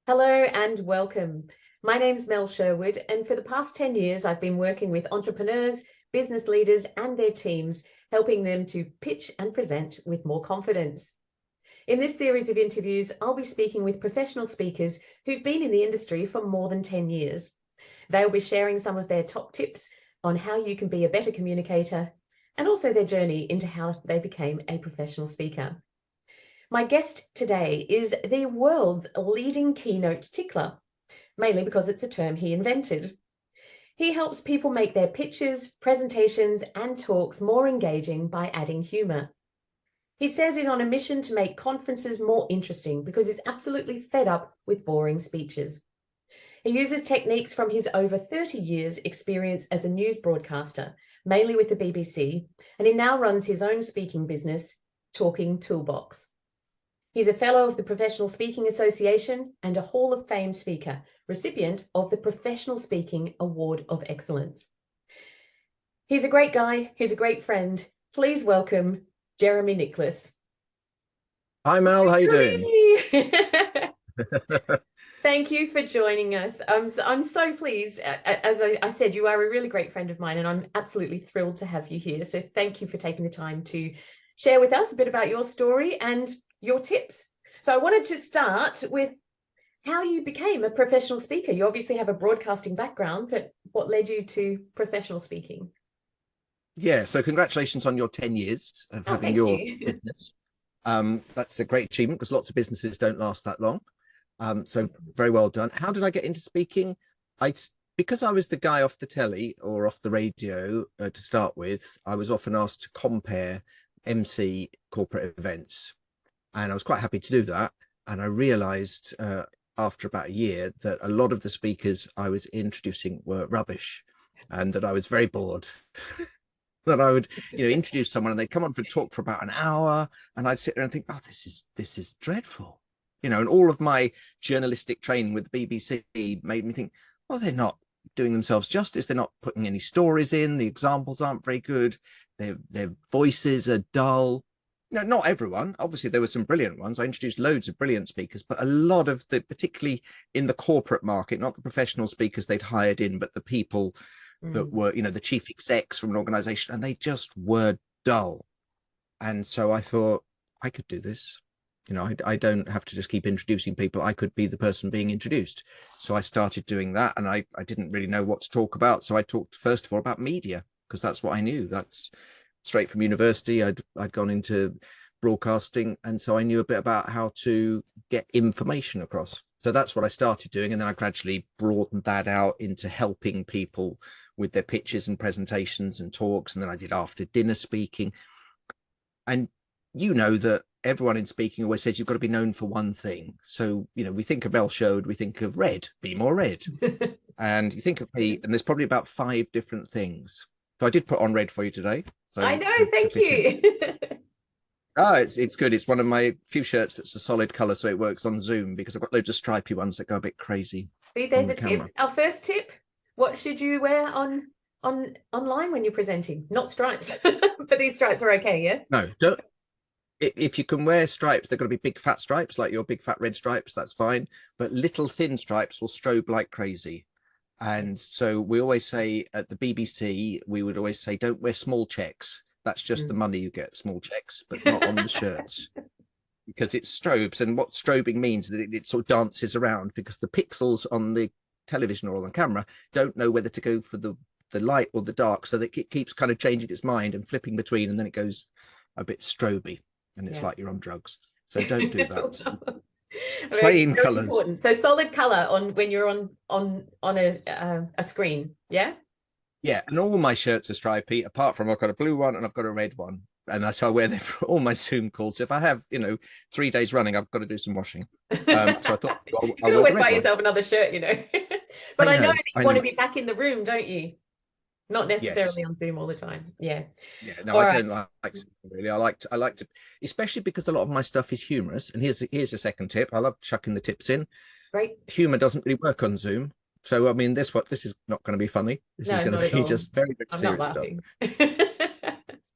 Hello and welcome. My name's Mel Sherwood, and for the past 10 years, I've been working with entrepreneurs, business leaders, and their teams, helping them to pitch and present with more confidence. In this series of interviews, I'll be speaking with professional speakers who've been in the industry for more than 10 years. They'll be sharing some of their top tips on how you can be a better communicator, and also their journey into how they became a professional speaker. My guest today is the world's leading keynote tickler, mainly because it's a term he invented. He helps people make their pitches, presentations, and talks more engaging by adding humour. He says he's on a mission to make conferences more interesting because he's absolutely fed up with boring speeches. He uses techniques from his over 30 years experience as a news broadcaster, mainly with the BBC, and he now runs his own speaking business, Talking Toolbox. He's a fellow of the Professional Speaking Association and a Hall of Fame speaker, recipient of the Professional Speaking Award of Excellence. He's a great guy. He's a great friend. Please welcome Jeremy Nicholas. Hi, Mel. How you doing? Thank you for joining us. I'm so pleased. As I said, you are a really great friend of mine, and I'm absolutely thrilled to have you here. So thank you for taking the time to share with us a bit about your story and your tips. So I wanted to start with how you became a professional speaker. You obviously have a broadcasting background, but what led you to professional speaking? Yeah, so congratulations on your 10 years of having your business. That's a great achievement because lots of businesses don't last that long. So very well done. How did I get into speaking? Because I was the guy off the telly or off the radio to start with, I was often asked to compare MC corporate events. And I was quite happy to do that. And I realized after about a year that a lot of the speakers I was introducing were rubbish and that I was very bored. That I would, introduce someone and they'd come on for a talk for about an hour and I'd sit there and think, oh, this is dreadful. And all of my journalistic training with the BBC made me think, well, they're not doing themselves justice. They're not putting any stories in. The examples aren't very good. Their voices are dull. Not everyone. Obviously, there were some brilliant ones. I introduced loads of brilliant speakers, but a lot of particularly in the corporate market, not the professional speakers they'd hired in, but the people that were, the chief execs from an organization, and they just were dull. And so I thought, I could do this. I don't have to just keep introducing people. I could be the person being introduced. So I started doing that, and I didn't really know what to talk about. So I talked, first of all, about media, because that's what I knew. That's straight from university. I'd gone into broadcasting, and so I knew a bit about how to get information across. So that's what I started doing, and then I gradually broadened that out into helping people with their pitches and presentations and talks, and then I did after dinner speaking. And that everyone in speaking always says you've got to be known for one thing. So we think of Mel Sherwood, we think of red, be more red. And you think of me, and there's probably about 5 different things. So I did put on red for you today. So I know, thank you. It's good. It's one of my few shirts that's a solid color, so it works on Zoom, because I've got loads of stripy ones that go a bit crazy. See, there's a tip. Our first tip: what should you wear online when you're presenting? Not stripes, but these stripes are okay. Yes. No, don't. If you can wear stripes, they're going to be big fat stripes, like your big fat red stripes. That's fine. But little thin stripes will strobe like crazy. And so we always say at the BBC, we would always say, don't wear small checks. That's just the money you get, small checks, but not on the shirts, because it strobes. And what strobing means is that it sort of dances around, because the pixels on the television or on the camera don't know whether to go for the light or the dark. So that it keeps kind of changing its mind and flipping between, and then it goes a bit stroby, and it's like you're on drugs. So don't do that. Plain colors. Important. So solid color on when you're on a screen. Yeah, and all my shirts are stripy, apart from I've got a blue one and I've got a red one, and that's how I wear them for all my Zoom calls. If I have 3 days running, I've got to do some washing. So I thought, you can always buy yourself another shirt, But I know that you want to be back in the room, don't you? Not necessarily on Zoom all the time. Yeah. No, I don't like really. I like to, especially because a lot of my stuff is humorous. And here's a second tip. I love chucking the tips in. Right. Humor doesn't really work on Zoom. So I mean, this is not going to be funny. This is going to be just very, very serious stuff.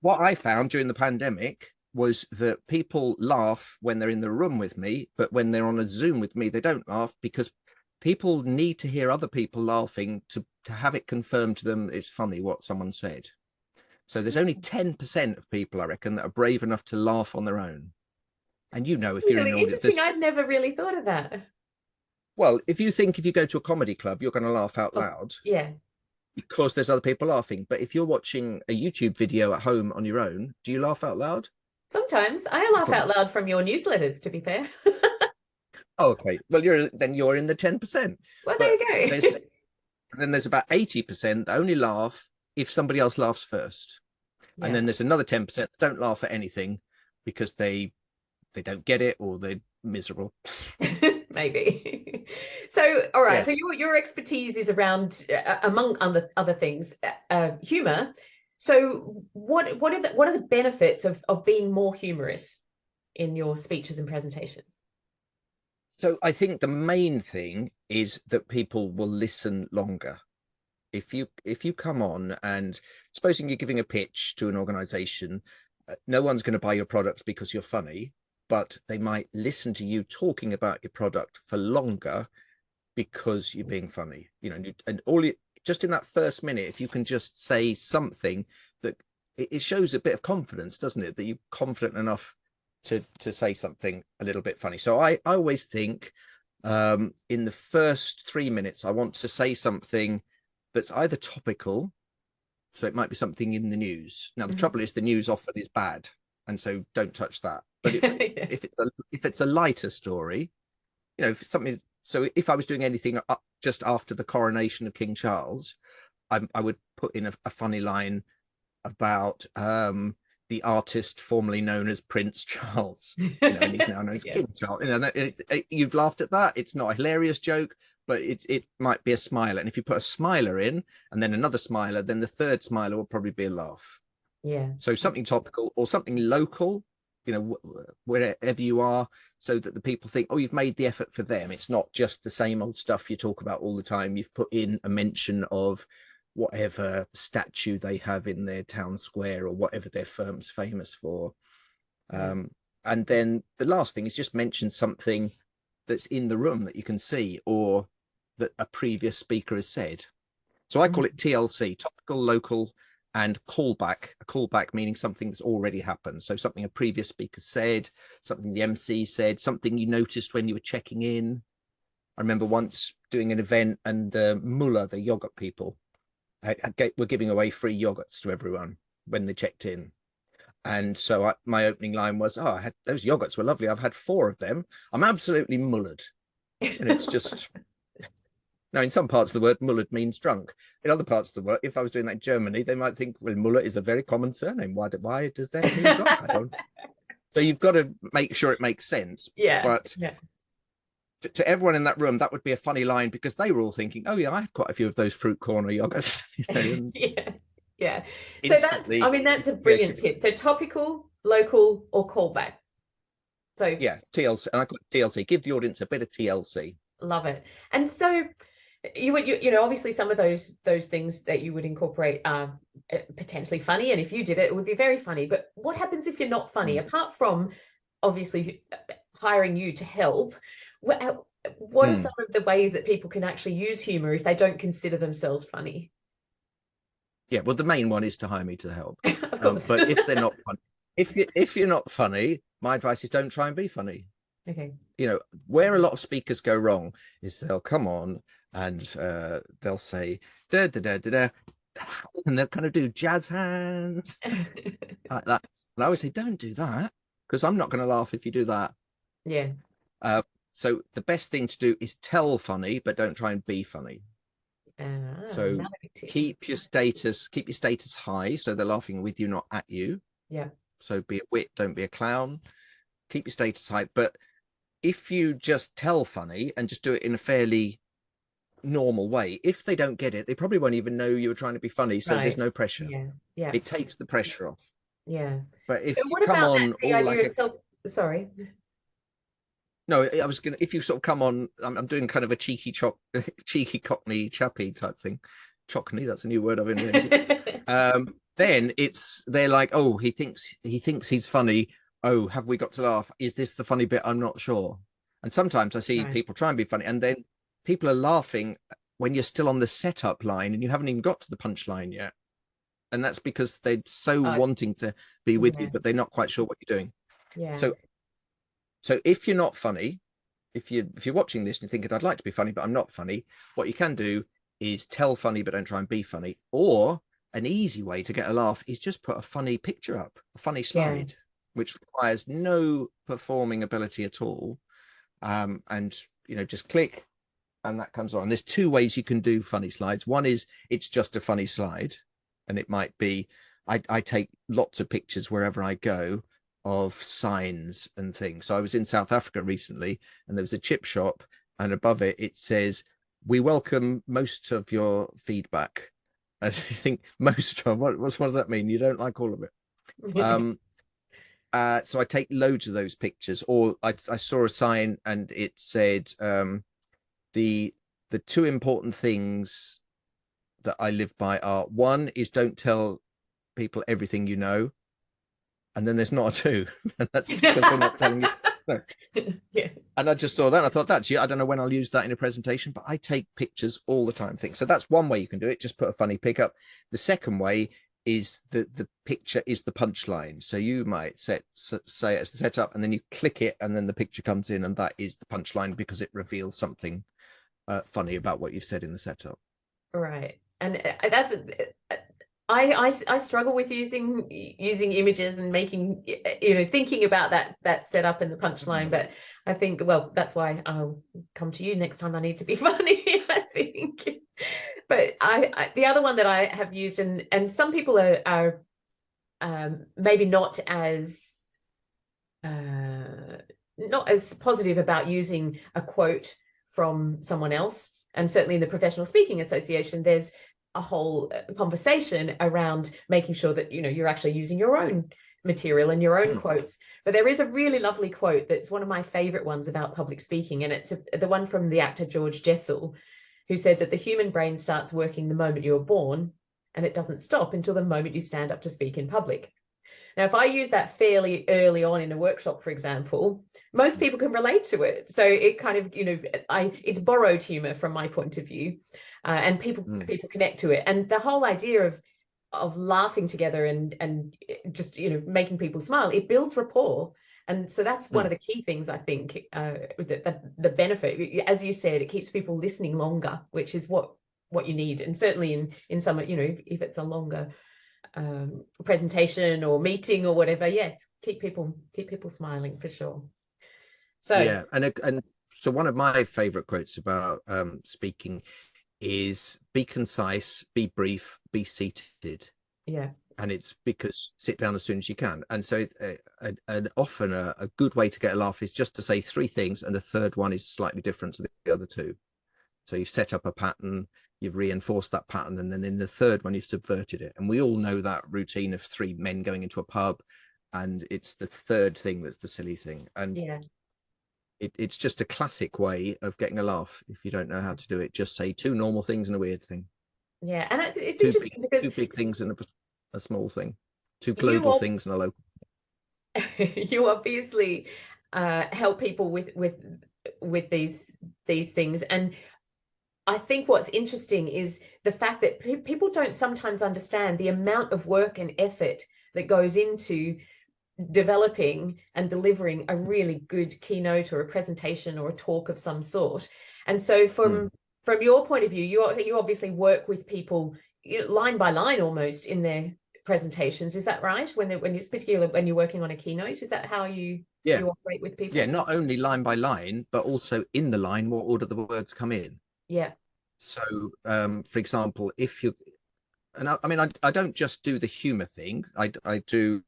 What I found during the pandemic was that people laugh when they're in the room with me, but when they're on a Zoom with me, they don't laugh, because people need to hear other people laughing to have it confirmed to them it's funny what someone said. So there's only 10% of people, I reckon, that are brave enough to laugh on their own. And if you're in an audience, interesting. I'd never really thought of that. Well, if you go to a comedy club, you're going to laugh out loud. Yeah. Because there's other people laughing. But if you're watching a YouTube video at home on your own, do you laugh out loud? Sometimes I laugh out loud from your newsletters, to be fair. Oh, okay. Well, you're in the 10%. Well, there you go. Then there's about 80% that only laugh if somebody else laughs first. Yeah. And then there's another 10% that don't laugh at anything because they don't get it, or they're miserable. Maybe. So, all right. Yeah. So your expertise is around, among other things, humor. So what are the benefits of being more humorous in your speeches and presentations? So I think the main thing is that people will listen longer. If you come on, and supposing you're giving a pitch to an organization, no one's going to buy your product because you're funny, but they might listen to you talking about your product for longer because you're being funny. And just in that first minute, if you can just say something that it shows a bit of confidence, doesn't it? That you're confident enough to say something a little bit funny. So I always think in the first 3 minutes, I want to say something that's either topical, so it might be something in the news. Now, the trouble is the news often is bad, and so don't touch that. But if it's a lighter story, if it's something. So if I was doing anything just after the coronation of King Charles, I would put in a funny line about the artist formerly known as Prince Charles, and he's now known as King Charles. You've laughed at that. It's not a hilarious joke, but it might be a smiler. And if you put a smiler in and then another smiler, then the third smiler will probably be a laugh. Yeah. So something topical or something local, wherever you are, so that the people think, oh, you've made the effort for them. It's not just the same old stuff you talk about all the time. You've put in a mention of whatever statue they have in their town square or whatever their firm's famous for. And then the last thing is just mention something that's in the room that you can see, or that a previous speaker has said. So I call it TLC, topical, local, and callback. A callback meaning something that's already happened. So something a previous speaker said, something the MC said, something you noticed when you were checking in. I remember once doing an event, and Muller, the yogurt people, were giving away free yogurts to everyone when they checked in. And so my opening line was, those yogurts were lovely. I've had 4 of them. I'm absolutely mullered. And it's just... Now, in some parts of the word, mullered means drunk. In other parts of the word, if I was doing that in Germany, they might think, well, Muller is a very common surname. Why does that mean drunk? I don't. So you've got to make sure it makes sense. Yeah. But to everyone in that room, that would be a funny line, because they were all thinking, oh, yeah, I had quite a few of those fruit corner yogurts. Yeah. So that's a brilliant tip. So topical, local, or callback. So yeah, TLC. And I call it TLC. Give the audience a bit of TLC. Love it. And so you obviously some of those things that you would incorporate are potentially funny, and if you did it would be very funny. But what happens if you're not funny? Apart from obviously hiring you to help, what are some of the ways that people can actually use humor if they don't consider themselves funny? Yeah, well, the main one is to hire me to help. But if they're not funny, if you're not funny, my advice is don't try and be funny. Okay. Where a lot of speakers go wrong is they'll come on and they'll say da da da da da, and they'll kind of do jazz hands like that. And I always say, don't do that, because I'm not going to laugh if you do that. Yeah. So the best thing to do is tell funny, but don't try and be funny. So keep your status high, so they're laughing with you, not at you. Yeah. So be a wit, don't be a clown. Keep your status high. But if you just tell funny and just do it in a fairly normal way, if they don't get it, they probably won't even know you were trying to be funny. So there's no pressure. Yeah. It takes the pressure off. Yeah. But if you come on all like sorry. No, I was gonna. If you sort of come on, I'm doing kind of a cheeky Cockney chappy type thing. Chockney, that's a new word I've invented. Then they're like, oh, he thinks he's funny. oh, have we got to laugh? Is this the funny bit? I'm not sure. And sometimes I see Right. people try and be funny, and then people are laughing when you're still on the setup line and you haven't even got to the punchline yet. And that's because they're so wanting to be with you, but they're not quite sure what you're doing. Yeah. So if you're not funny, if you're watching this and you're thinking, I'd like to be funny, but I'm not funny, what you can do is tell funny, but don't try and be funny. Or an easy way to get a laugh is just put a funny picture up, a funny slide, which requires no performing ability at all. And, you know, just click and that comes on. There's two ways you can do funny slides. One is it's just a funny slide, and it might be, I take lots of pictures wherever I go of signs and things. So I was in South Africa recently, and there was a chip shop, and above it, it says, we welcome most of your feedback. And you think, most of, what does that mean? You don't like all of it. So I take loads of those pictures. Or I saw a sign and it said, the two important things that I live by are, one is don't tell people everything you know, and then there's not a two, and that's because they're not telling you. No. Yeah. And I just saw that and I thought, that's you. I don't know when I'll use that in a presentation, but I take pictures all the time. So that's one way you can do it. Just put a funny pick up. The second way is the picture is the punchline. So you might say it as the setup, and then you click it, and then the picture comes in, and that is the punchline because it reveals something funny about what you've said in the setup. Right. And that's I struggle with using images and making, you know, thinking about that setup and the punchline. But I think, well, that's why I'll come to you next time I need to be funny, I think. But the other one that I have used, and some people are maybe not as positive about using a quote from someone else. And certainly in the Professional Speaking Association, there's a whole conversation around making sure that, you know, you're actually using your own material and your own quotes. But there is a really lovely quote that's one of my favorite ones about public speaking, and it's the one from the actor George Jessel, who said that the human brain starts working the moment you're born, and it doesn't stop until the moment you stand up to speak in public. Now, if I use that fairly early on in a workshop, for example, most people can relate to it. So it kind of, you know, it's borrowed humor from my point of view, and people connect to it. And the whole idea of laughing together and just, you know, making people smile, it builds rapport. And so that's one of the key things, I think, the benefit, as you said, it keeps people listening longer, which is what you need. And certainly in some, you know, if it's a longer presentation or meeting or whatever, yes, keep people smiling for sure. So yeah, and so one of my favorite quotes about speaking is be concise, be brief, be seated. Yeah. And it's because sit down as soon as you can. And so often a good way to get a laugh is just to say three things, and the third one is slightly different to the other two. So you've set up a pattern, you've reinforced that pattern, and then in the third one, you've subverted it. And we all know that routine of three men going into a pub, and it's the third thing that's the silly thing. And yeah, it's just a classic way of getting a laugh. If you don't know how to do it, just say two normal things and a weird thing. Yeah, and it's interesting because two big things and a small thing, two global things and a local thing. You obviously help people with these things, and I think what's interesting is the fact that people don't sometimes understand the amount of work and effort that goes into developing and delivering a really good keynote or a presentation or a talk of some sort. And so from your point of view, you obviously work with people, you know, line by line almost in their presentations. Is that right? When it's particularly when you're working on a keynote, is that how you operate with people? Yeah, not only line by line, but also in the line, what order the words come in. Yeah. So, for example, if you, and I mean, I don't just do the humor thing. I do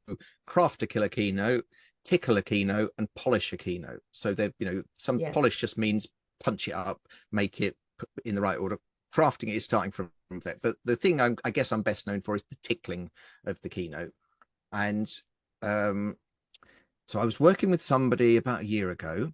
craft a killer keynote, tickle a keynote, and polish a keynote. So that, you know, some polish just means punch it up, make it in the right order. Crafting it is starting from there. But the thing I guess I'm best known for is the tickling of the keynote. And so I was working with somebody about a year ago,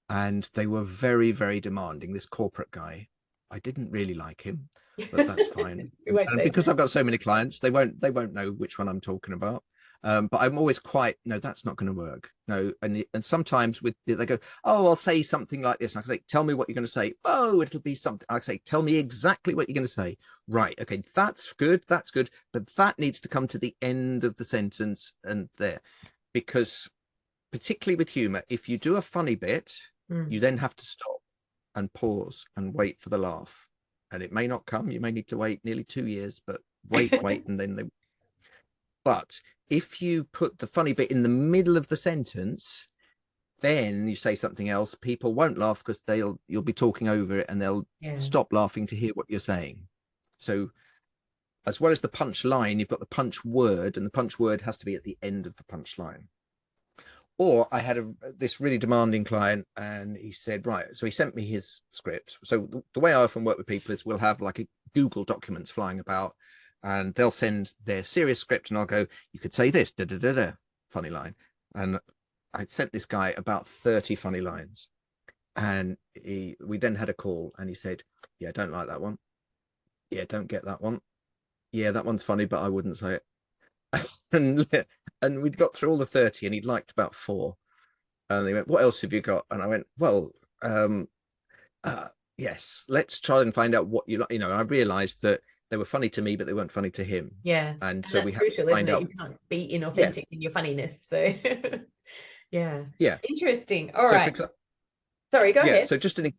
and they were very, very demanding. This corporate guy, I didn't really like him, but that's fine. And because I've got so many clients, they won't know which one I'm talking about. But I'm always quite, no, that's not going to work. No. And sometimes they go, oh, I'll say something like this. And I can say, tell me what you're going to say. Oh, it'll be something. I say, tell me exactly what you're going to say. Right. Okay. That's good. That's good. But that needs to come to the end of the sentence and there, because particularly with humor, if you do a funny bit, you then have to stop and pause and wait for the laugh. And it may not come. You may need to wait nearly 2 years, but wait, and then they. But if you put the funny bit in the middle of the sentence, then you say something else, people won't laugh because you'll be talking over it and they'll stop laughing to hear what you're saying. So as well as the punch line, you've got the punch word, and the punch word has to be at the end of the punch line. Or I had this really demanding client, and he said, right, so he sent me his script. So the way I often work with people is we'll have like a Google documents flying about, and they'll send their serious script, and I'll go, you could say this, da da da da, funny line. And I'd sent this guy about 30 funny lines, and we then had a call, and he said, yeah, I don't like that one. Yeah, don't get that one. Yeah, that one's funny, but I wouldn't say it. and we'd got through all the 30, and he'd liked about 4. And they went, what else have you got? And I went, well, yes, let's try and find out what you like. I realized that they were funny to me, but they weren't funny to him. Yeah. And so we had crucial, to find out. You can't be inauthentic in your funniness. So yeah. Interesting. All right. Sorry, go ahead. So just an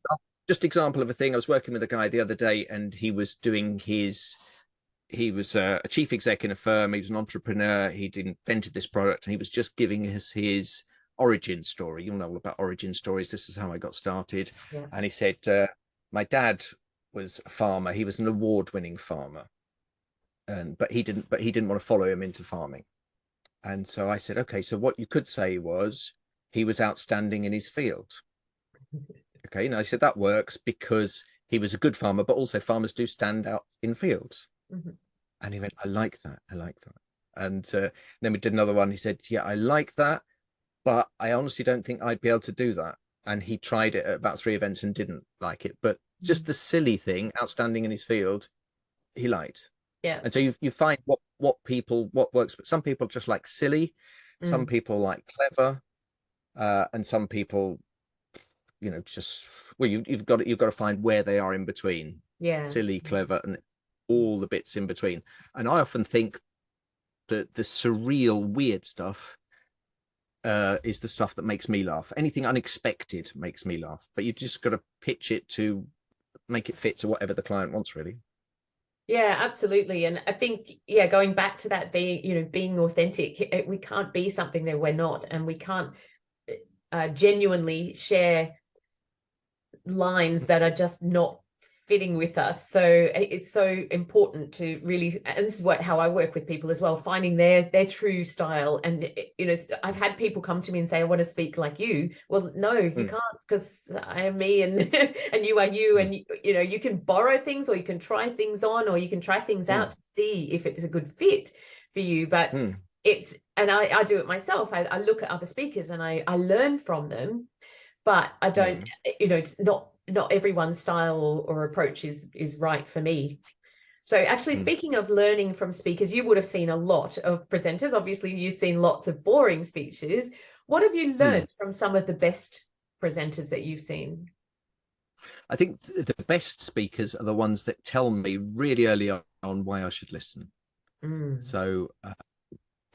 example of a thing. I was working with a guy the other day, and he was doing he was a chief exec in a firm. He was an entrepreneur. He'd invented this product, and he was just giving us his origin story. You'll know all about origin stories. This is how I got started. Yeah. And he said, my dad was a farmer. He was an award-winning farmer, but he didn't want to follow him into farming. And so I said, okay, so what you could say was he was outstanding in his field. Okay, and I said that works because he was a good farmer, but also farmers do stand out in fields. And he went, I like that. And then we did another one. He said, yeah, I like that, but I honestly don't think I'd be able to do that. And he tried it at about 3 events and didn't like it. But just the silly thing, outstanding in his field, he liked. Yeah. And so you find what works. But some people just like silly, some people like clever, and some people, just you've got to find where they are in between. Yeah. Silly, clever, and all the bits in between. And I often think that the surreal, weird stuff is the stuff that makes me laugh. Anything unexpected makes me laugh, but you just got to pitch it to make it fit to whatever the client wants, really. Yeah, absolutely. And I think, going back to that, being authentic, we can't be something that we're not, and we can't genuinely share lines that are just not fitting with us. So it's so important to really, and this is how I work with people as well, finding their true style. And I've had people come to me and say, I want to speak like you. Well, no, you can't, because I am me and and you are you. And you can borrow things, or you can try things on, or you can try things out to see if it's a good fit for you. But and I do it myself. I look at other speakers and I learn from them, but I don't, it's not everyone's style or approach is right for me. So actually, speaking of learning from speakers, you would have seen a lot of presenters. Obviously, you've seen lots of boring speeches. What have you learned from some of the best presenters that you've seen? I think the best speakers are the ones that tell me really early on why I should listen. So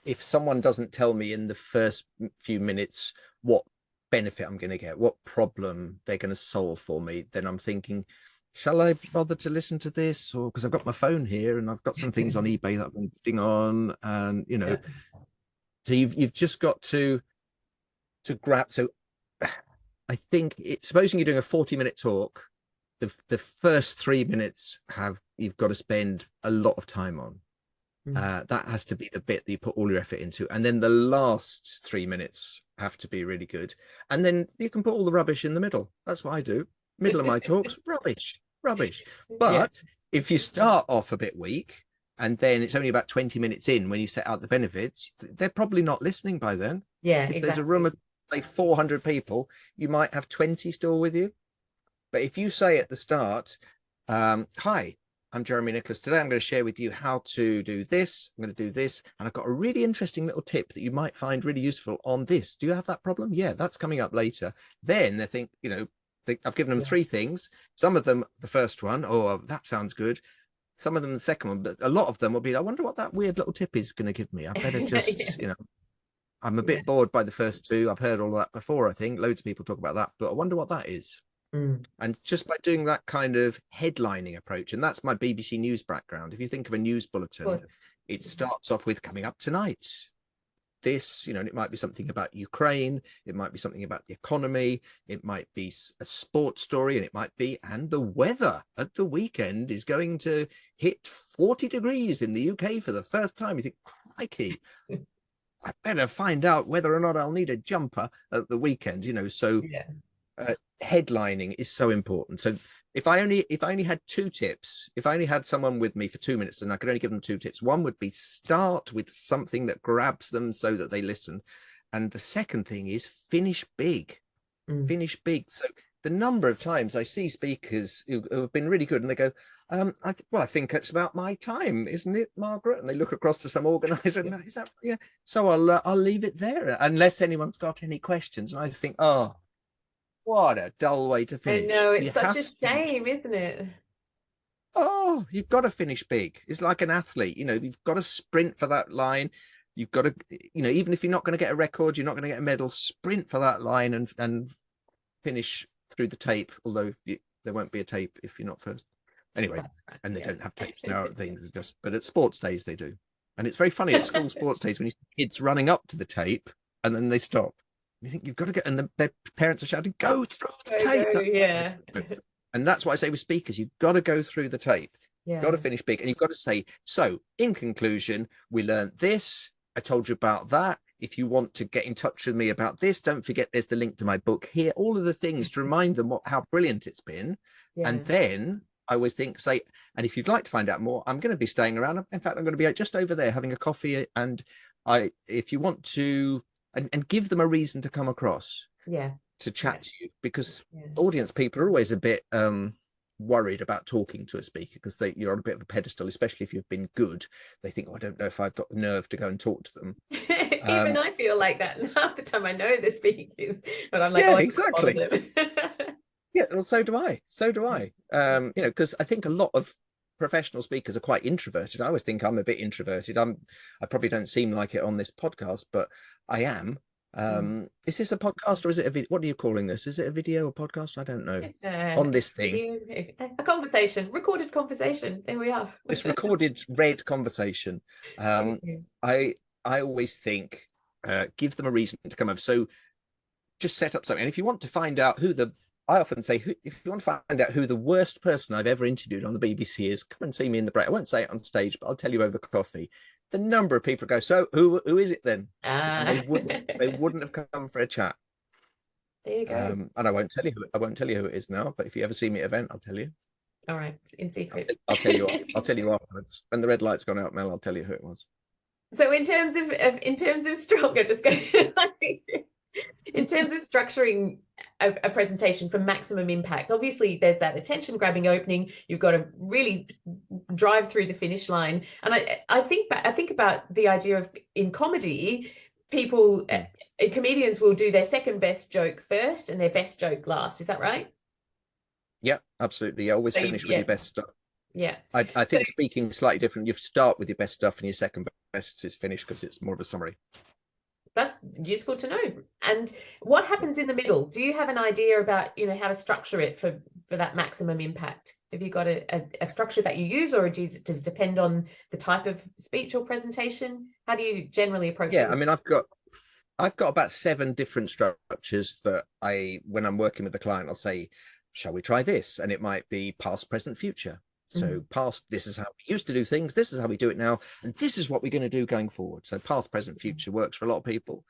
if someone doesn't tell me in the first few minutes what benefit I'm going to get, what problem they're going to solve for me, then I'm thinking, shall I bother to listen to this? Or because I've got my phone here and I've got some things on eBay that I've been putting on, and so you've just got to grab. So I think supposing you're doing a 40-minute talk, the first 3 minutes you've got to spend a lot of time on. That has to be the bit that you put all your effort into, and then the last 3 minutes have to be really good, and then you can put all the rubbish in the middle. That's what I do. Middle of my talks, rubbish. But if you start off a bit weak, and then it's only about 20 minutes in when you set out the benefits, they're probably not listening by then. If there's a room of say 400 people, you might have 20 still with you. But if you say at the start, hi, I'm Jeremy Nicholas. Today I'm going to share with you how to do this. I'm going to do this. And I've got a really interesting little tip that you might find really useful on this. Do you have that problem? Yeah, that's coming up later. Then they think, I've given them 3 things. Some of them, the first one, oh, that sounds good. Some of them, the second one, but a lot of them will be, I wonder what that weird little tip is going to give me. I better just, I'm a bit bored by the first 2. I've heard all of that before, I think. Loads of people talk about that, but I wonder what that is. And just by doing that kind of headlining approach, and that's my BBC News background. If you think of a news bulletin, it starts off with coming up tonight. This, and it might be something about Ukraine. It might be something about the economy. It might be a sports story, and it might be, and the weather at the weekend is going to hit 40 degrees in the UK for the first time. You think, crikey, I better find out whether or not I'll need a jumper at the weekend, so headlining is so important. So if I only had 2 tips, if I only had someone with me for 2 minutes, and I could only give them 2 tips, one would be start with something that grabs them so that they listen. And the second thing is finish big. Finish big. So the number of times I see speakers who have been really good and they go, I think it's about my time, isn't it, Margaret? And they look across to some organizer and is that, yeah. So I'll leave it there unless anyone's got any questions. And I think, oh, what a dull way to finish. I know, it's such a shame, isn't it? Oh, you've got to finish big. It's like an athlete, you've got to sprint for that line. You've got to, even if you're not going to get a record, you're not going to get a medal, sprint for that line and finish through the tape, although there won't be a tape if you're not first. Anyway, right, and they don't have tapes now, but at sports days they do. And it's very funny at school sports days when you see kids running up to the tape and then they stop. You think you've got to get, and their parents are shouting, go through the tape. Yeah. And that's what I say with speakers. You've got to go through the tape. You've got to finish big. And you've got to say, so in conclusion, we learned this. I told you about that. If you want to get in touch with me about this, don't forget there's the link to my book here. All of the things to remind them how brilliant it's been. And then I always think, and if you'd like to find out more, I'm going to be staying around. In fact, I'm going to be just over there having a coffee. And if you want to, and give them a reason to come across, to chat to you, because audience people are always a bit worried about talking to a speaker because you're on a bit of a pedestal, especially if you've been good. They think, I don't know if I've got the nerve to go and talk to them. Even I feel like that half the time. I know the speakers, but I'm like, exactly. Yeah, well, so do I. Because I think a lot of professional speakers are quite introverted. I always think I'm a bit introverted. I probably don't seem like it on this podcast, but I am. Is this a podcast or is it a video? What are you calling this? Is it a video or podcast? I don't know. On this thing, a conversation, recorded conversation. There we are. This recorded red conversation. I always think give them a reason to come over. So just set up something. And if you want to find out I often say, if you want to find out who the worst person I've ever interviewed on the BBC is, come and see me in the break. I won't say it on stage, but I'll tell you over coffee. The number of people go, so who is it then? And they wouldn't have come for a chat. There you go. And I won't tell you who it is now. But if you ever see me at an event, I'll tell you. All right, in secret. I'll tell you. I'll tell you afterwards. When the red light's gone out, Mel, I'll tell you who it was. So in terms of stronger, just going in terms of structuring a presentation for maximum impact, obviously there's that attention grabbing opening. You've got to really drive through the finish line. And I think about the idea of, in comedy, comedians will do their second best joke first and their best joke last. Is that right? Yeah, absolutely. You always finish with your best stuff. Yeah. I think speaking is slightly different. You start with your best stuff and your second best is finished because it's more of a summary. That's useful to know. And what happens in the middle? Do you have an idea about, how to structure it for that maximum impact? Have you got a structure that you use, or does it depend on the type of speech or presentation? How do you generally approach it? Yeah, I mean, I've got about 7 different structures that when I'm working with the client, I'll say, shall we try this? And it might be past, present, future. So past, this is how we used to do things, this is how we do it now, and this is what we're going to do going forward. So past, present, future works for a lot of people.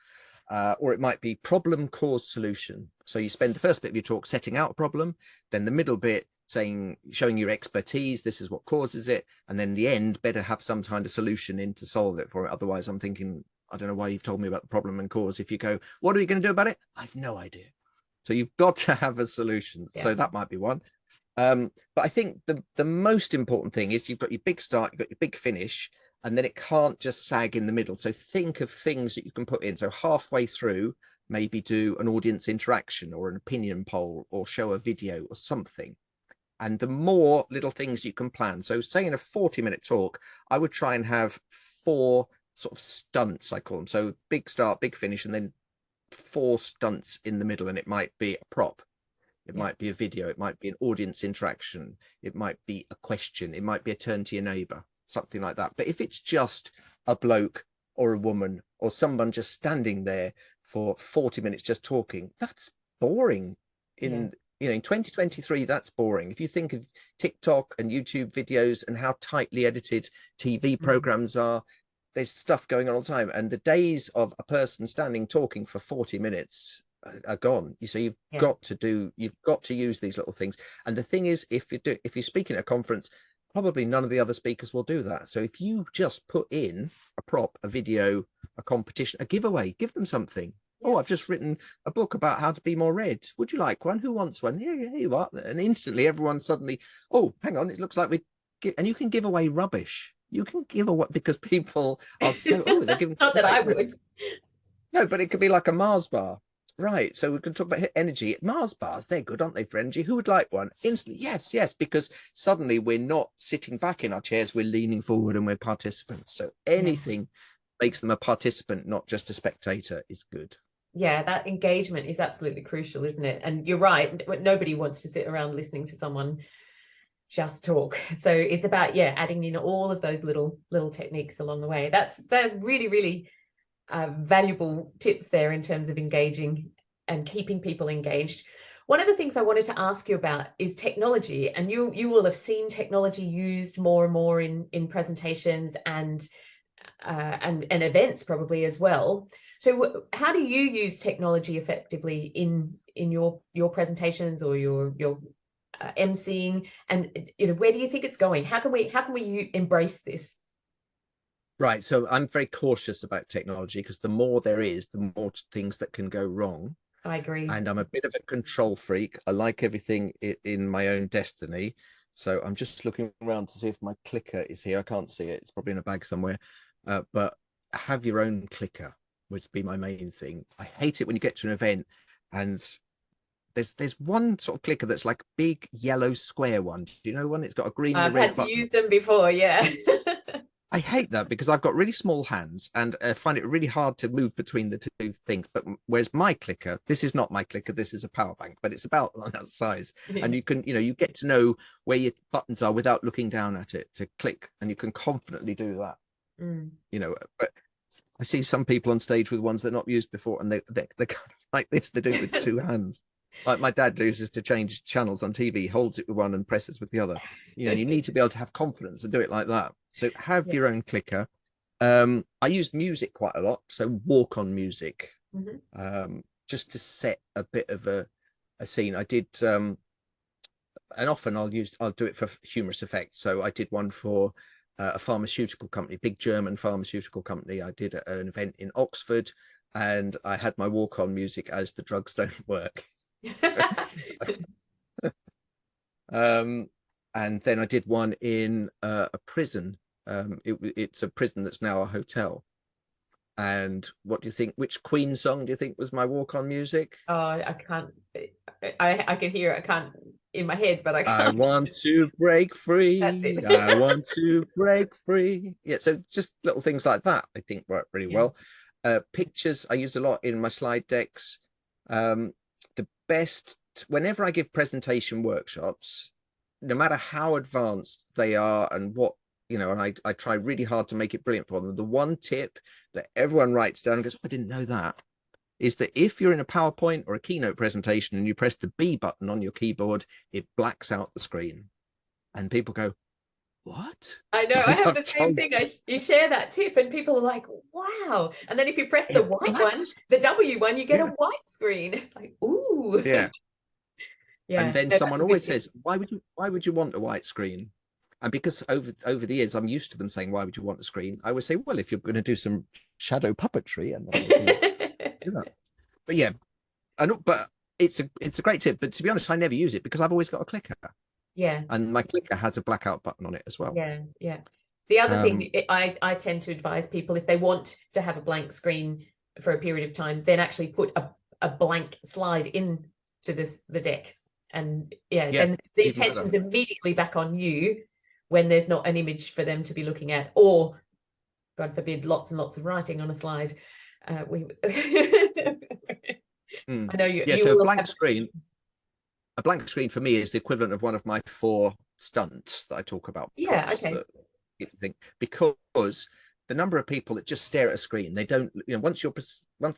Or it might be problem, cause, solution. So you spend the first bit of your talk setting out a problem, then the middle bit showing your expertise, this is what causes it, and then the end better have some kind of solution in to solve it for it. Otherwise, I'm thinking, I don't know why you've told me about the problem and cause. If you go, what are you going to do about it? I've no idea. So you've got to have a solution. Yeah. So that might be one. But I think the most important thing is you've got your big start, you've got your big finish, and then it can't just sag in the middle. So think of things that you can put in. So halfway through, maybe do an audience interaction or an opinion poll or show a video or something. And the more little things you can plan. So say in a 40-minute talk, I would try and have 4 sort of stunts, I call them. So big start, big finish, and then 4 stunts in the middle. And it might be a prop. It might be a video. It might be an audience interaction. It might be a question. It might be a turn to your neighbor, something like that. But if it's just a bloke or a woman or someone just standing there for 40 minutes just talking, that's boring. In 2023, that's boring. If you think of TikTok and YouTube videos and how tightly edited TV programs are, there's stuff going on all the time. And the days of a person standing talking for 40 minutes are gone. So you've got to use these little things. And the thing is, if you're speaking at a conference, probably none of the other speakers will do that. So if you just put in a prop, a video, a competition, a giveaway, give them something. Oh, I've just written a book about how to be more read. Would you like one? Who wants one? Yeah, you are. And instantly everyone suddenly, oh, hang on, it looks like and you can give away rubbish. You can give away, because people are so, they're giving. Not that I would. No, but it could be like a Mars bar. Right. So we can talk about energy. Mars bars, they're good, aren't they, for energy? Who would like one? Instantly, yes, because suddenly we're not sitting back in our chairs, we're leaning forward and we're participants. So anything makes them a participant, not just a spectator, is good. Yeah, that engagement is absolutely crucial, isn't it? And you're right, nobody wants to sit around listening to someone just talk. So it's about adding in all of those little techniques along the way. That's really, really valuable tips there in terms of engaging and keeping people engaged. One of the things I wanted to ask you about is technology, and you will have seen technology used more and more in presentations and events probably as well. So how do you use technology effectively in your presentations or your emceeing, and where do you think it's going? How can we embrace this? Right. So I'm very cautious about technology, because the more there is, the more things that can go wrong. I agree. And I'm a bit of a control freak. I like everything in my own destiny. So I'm just looking around to see if my clicker is here. I can't see it. It's probably in a bag somewhere. But have your own clicker would be my main thing. I hate it when you get to an event and there's one sort of clicker that's like a big yellow square one. Do you know one? It's got a green and a red I've had to use them before, yeah. I hate that because I've got really small hands and I find it really hard to move between the two things. But whereas my clicker, this is not my clicker, this is a power bank, but it's about that size. And you can, you get to know where your buttons are without looking down at it to click, and you can confidently do that. But I see some people on stage with ones they're not used before, and they're kind of like this. They do it with 2 hands. Like my dad uses to change channels on TV, holds it with one and presses with the other. You need to be able to have confidence and do it like that. So have your own clicker. I use music quite a lot, so walk on music, just to set a bit of a scene. I did, and often I'll do it for humorous effect. So I did one for a pharmaceutical company, big German pharmaceutical company. I did an event in Oxford, and I had my walk on music as The Drugs Don't Work. And then I did one in a prison. It's a prison that's now a hotel. And what do you think? Which Queen song do you think was my walk-on music? Oh, I can't. I can hear it. I can't in my head, but I can't. I want to break free. That's it. I want to break free. Yeah, so just little things like that I think work really well. Pictures I use a lot in my slide decks. The best, whenever I give presentation workshops, no matter how advanced they are and what, and I try really hard to make it brilliant for them. The one tip that everyone writes down and goes, oh, I didn't know that, is that if you're in a PowerPoint or a keynote presentation and you press the B button on your keyboard, it blacks out the screen. And people go, what? I know, I have the same thing. You share that tip and people are like, wow. And then if you press the white one, the W one, you get a white screen. It's like, ooh. Yeah. And then someone always says, why would you want a white screen? And because over the years, I'm used to them saying, why would you want a screen? I would say, well, if you're going to do some shadow puppetry, and do that. But yeah, but it's a great tip. But to be honest, I never use it because I've always got a clicker. Yeah. And my clicker has a blackout button on it as well. Yeah. Yeah. The other thing I tend to advise people, if they want to have a blank screen for a period of time, then actually put a blank slide in to the deck. And then the attention's immediately back on you when there's not an image for them to be looking at, or God forbid, lots and lots of writing on a slide. I know you. Yeah, so a blank screen for me is the equivalent of one of my 4 stunts that I talk about. Yeah, okay. Because the number of people that just stare at a screen, they don't, once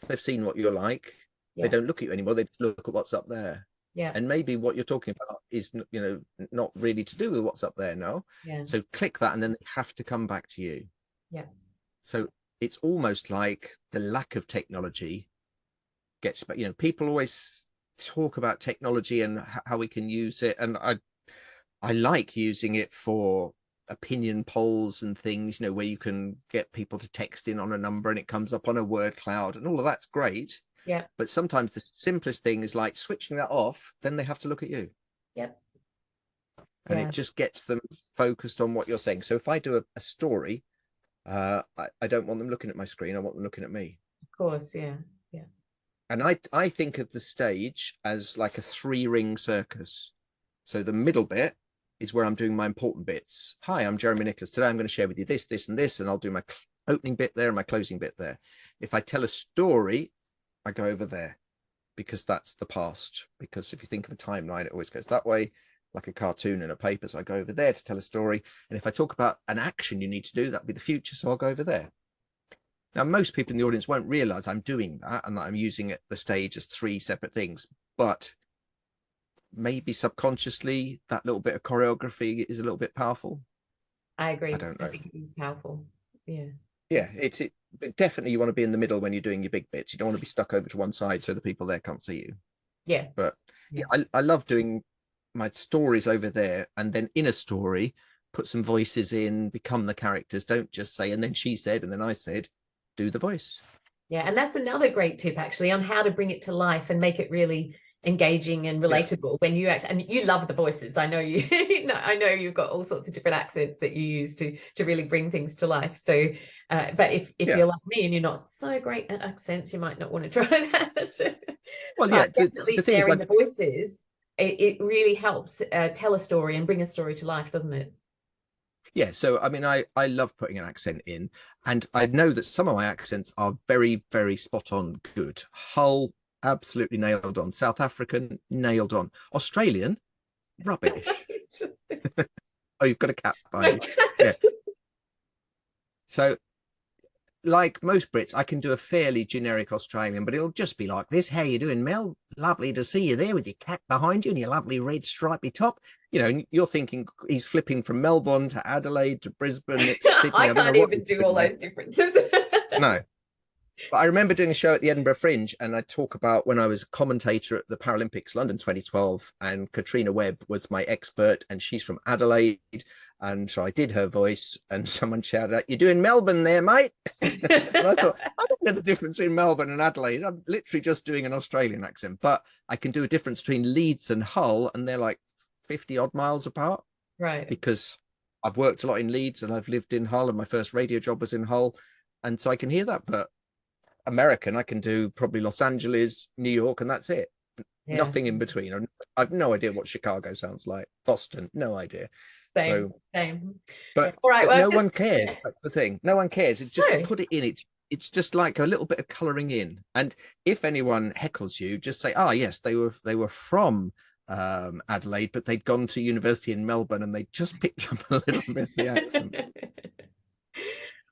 they've seen what you're like, they don't look at you anymore. They just look at what's up there. Yeah. And maybe what you're talking about is, not really to do with what's up there now. Yeah. So click that, and then they have to come back to you. Yeah. So it's almost like the lack of technology gets, but people always talk about technology and how we can use it, and I like using it for opinion polls and things, where you can get people to text in on a number and it comes up on a word cloud, and all of that's great. Yeah. But sometimes the simplest thing is like switching that off, then they have to look at you. Yep. And it just gets them focused on what you're saying. So if I do a story, I don't want them looking at my screen. I want them looking at me. Of course, yeah. Yeah. And I think of the stage as like a 3-ring circus. So the middle bit is where I'm doing my important bits. Hi, I'm Jeremy Nicholas. Today I'm going to share with you this, this, and this, and I'll do my opening bit there and my closing bit there. If I tell a story, I go over there because that's the past. Because if you think of a timeline, it always goes that way, like a cartoon in a paper. So I go over there to tell a story. And if I talk about an action you need to do, that'll be the future. So I'll go over there. Now, most people in the audience won't realize I'm doing that and that I'm using the stage as 3 separate things. But maybe subconsciously, that little bit of choreography is a little bit powerful. I agree. I don't know. I think it is powerful. Yeah. Yeah, but definitely you want to be in the middle when you're doing your big bits. You don't want to be stuck over to one side so the people there can't see you. Yeah. But yeah, I love doing my stories over there, and then in a story, put some voices in, become the characters. Don't just say, and then she said, and then I said, do the voice. Yeah. And that's another great tip actually on how to bring it to life and make it really engaging and relatable when you act. And you love the voices. I know you I know you've got all sorts of different accents that you use to really bring things to life. So but if you're like me and you're not so great at accents, you might not want to try that. Well, yeah, definitely the sharing the voices, it really helps tell a story and bring a story to life, doesn't it? Yeah, so I mean, I love putting an accent in, and I know that some of my accents are very, very spot on good. Hull, absolutely nailed on. South African, nailed on. Australian, rubbish. Oh, you've got a cat by you. Yeah. So, like most Brits, I can do a fairly generic Australian, but it'll just be like this. How you doing, Mel? Lovely to see you there with your cat behind you and your lovely red stripy top. You're thinking he's flipping from Melbourne to Adelaide to Brisbane to Sydney. I can't even do all those differences. No. But I remember doing a show at the Edinburgh Fringe, and I talk about when I was a commentator at the Paralympics London 2012, and Katrina Webb was my expert, and she's from Adelaide. And so I did her voice, and someone shouted out, "You're doing Melbourne there, mate." And I thought, I don't know the difference between Melbourne and Adelaide. I'm literally just doing an Australian accent, but I can do a difference between Leeds and Hull, and they're like 50 odd miles apart. Right. Because I've worked a lot in Leeds and I've lived in Hull, and my first radio job was in Hull. And so I can hear that, but American, I can do probably Los Angeles, New York, and that's it. Yeah. Nothing in between. I've no idea what Chicago sounds like. Boston, no idea. Same. But, all right, well, no one cares. That's the thing. No one cares. It's just no. Put it in it. It's just like a little bit of colouring in. And if anyone heckles you, just say, yes, they were from Adelaide, but they'd gone to university in Melbourne and they just picked up a little bit of the accent.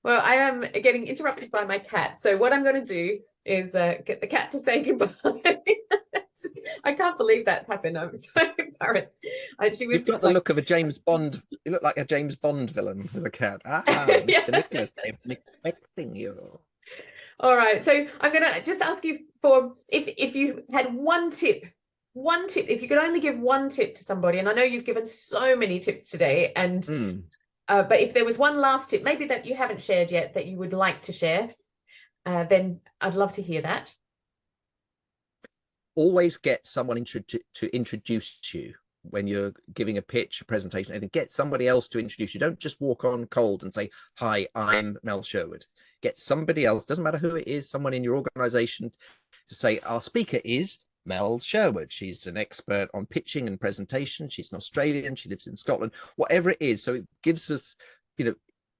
Well, I am getting interrupted by my cat. So what I'm going to do is get the cat to say goodbye. I can't believe that's happened. I'm so embarrassed. You've got the look of a James Bond. You look like a James Bond villain with a cat. Mr. Nicholas, I've been expecting you. All right. So I'm going to just ask you for if you had one tip, if you could only give one tip to somebody, and I know you've given so many tips today, and but if there was one last tip, maybe that you haven't shared yet, that you would like to share, then I'd love to hear that. Always get someone to introduce you. when you're giving a pitch, a presentation, anything, get somebody else to introduce you. Don't just walk on cold and say, hi, I'm Mel Sherwood. Get somebody else, doesn't matter who it is, someone in your organization, to say, our speaker is Mel Sherwood. She's an expert on pitching and presentation. She's an Australian. She lives in Scotland, whatever it is. So it gives us,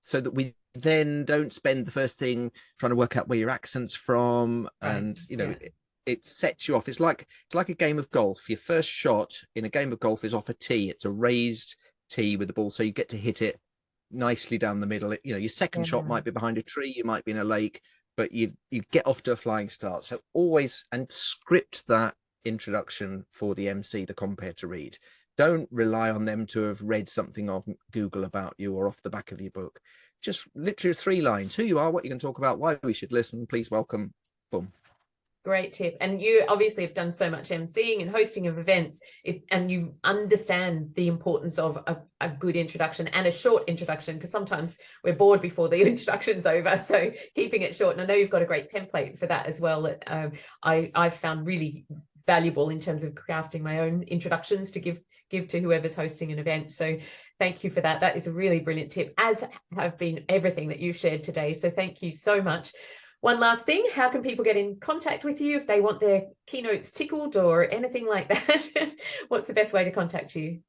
so that we then don't spend the first thing trying to work out where your accent's from. Right. And, it sets you off. It's like a game of golf. Your first shot in a game of golf is off a tee. It's a raised tee with the ball, so you get to hit it nicely down the middle. Your second shot might be behind a tree, you might be in a lake, but you get off to a flying start. So always, and script that introduction for the MC, the compere, to read. Don't rely on them to have read something on Google about you or off the back of your book. Just literally 3 lines: who you are, what you can talk about, why we should listen, please welcome, boom. Great tip. And you obviously have done so much emceeing and hosting of events, and you understand the importance of a good introduction and a short introduction, because sometimes we're bored before the introduction's over. So keeping it short. And I know you've got a great template for that as well, that I've found really valuable in terms of crafting my own introductions to give to whoever's hosting an event. So thank you for that. That is a really brilliant tip, as have been everything that you've shared today. So thank you so much. One last thing, how can people get in contact with you if they want their keynotes tickled or anything like that? What's the best way to contact you?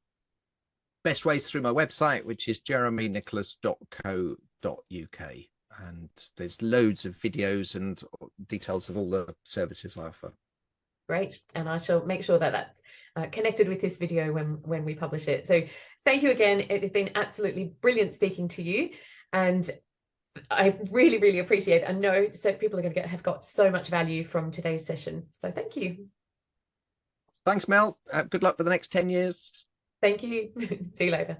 Best way is through my website, which is jeremynicholas.co.uk. And there's loads of videos and details of all the services I offer. Great. And I shall make sure that that's connected with this video when we publish it. So thank you again. It has been absolutely brilliant speaking to you. And I really, really appreciate it. I know so people are going to have got so much value from today's session. So thank you. Thanks, Mel. Good luck for the next 10 years. Thank you. See you later.